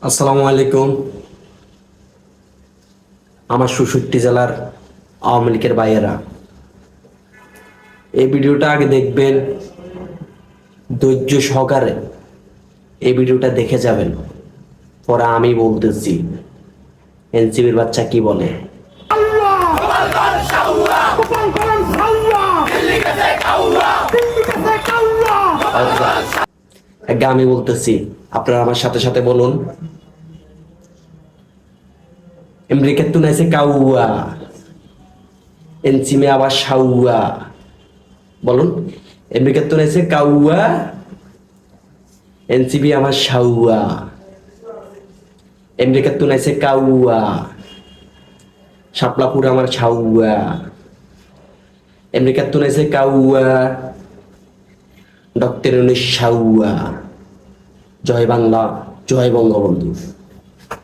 আসসালামু আলাইকুম। আমার ৬৬ জেলার আওয়ামী লীগের ভাইয়েরা, এই ভিডিওটা আগে দেখবেন, ধৈর্য সহকারে এই ভিডিওটা দেখে যাবেন। পরে আমি বলতেছি এনসিপির বাচ্চা কি বলে। আগে আমি বলতেছি, আপনারা আমার সাথে সাথে বলুন, আমেরিকার তো নাইছে কাউয়া, এনসিমে আবার সাউয়া। বলুন, আমেরিকার তো নাইছে কাউয়া, এনসিবি আমার সাউয়া। আমেরিকার তো নাইছে কাউয়া, শাপলাপুর আমার ছাউয়া। আমেরিকার তো নাইছে কাউয়া, ডক্টর সাউয়া। জয় বাংলা, জয় বঙ্গবন্ধু।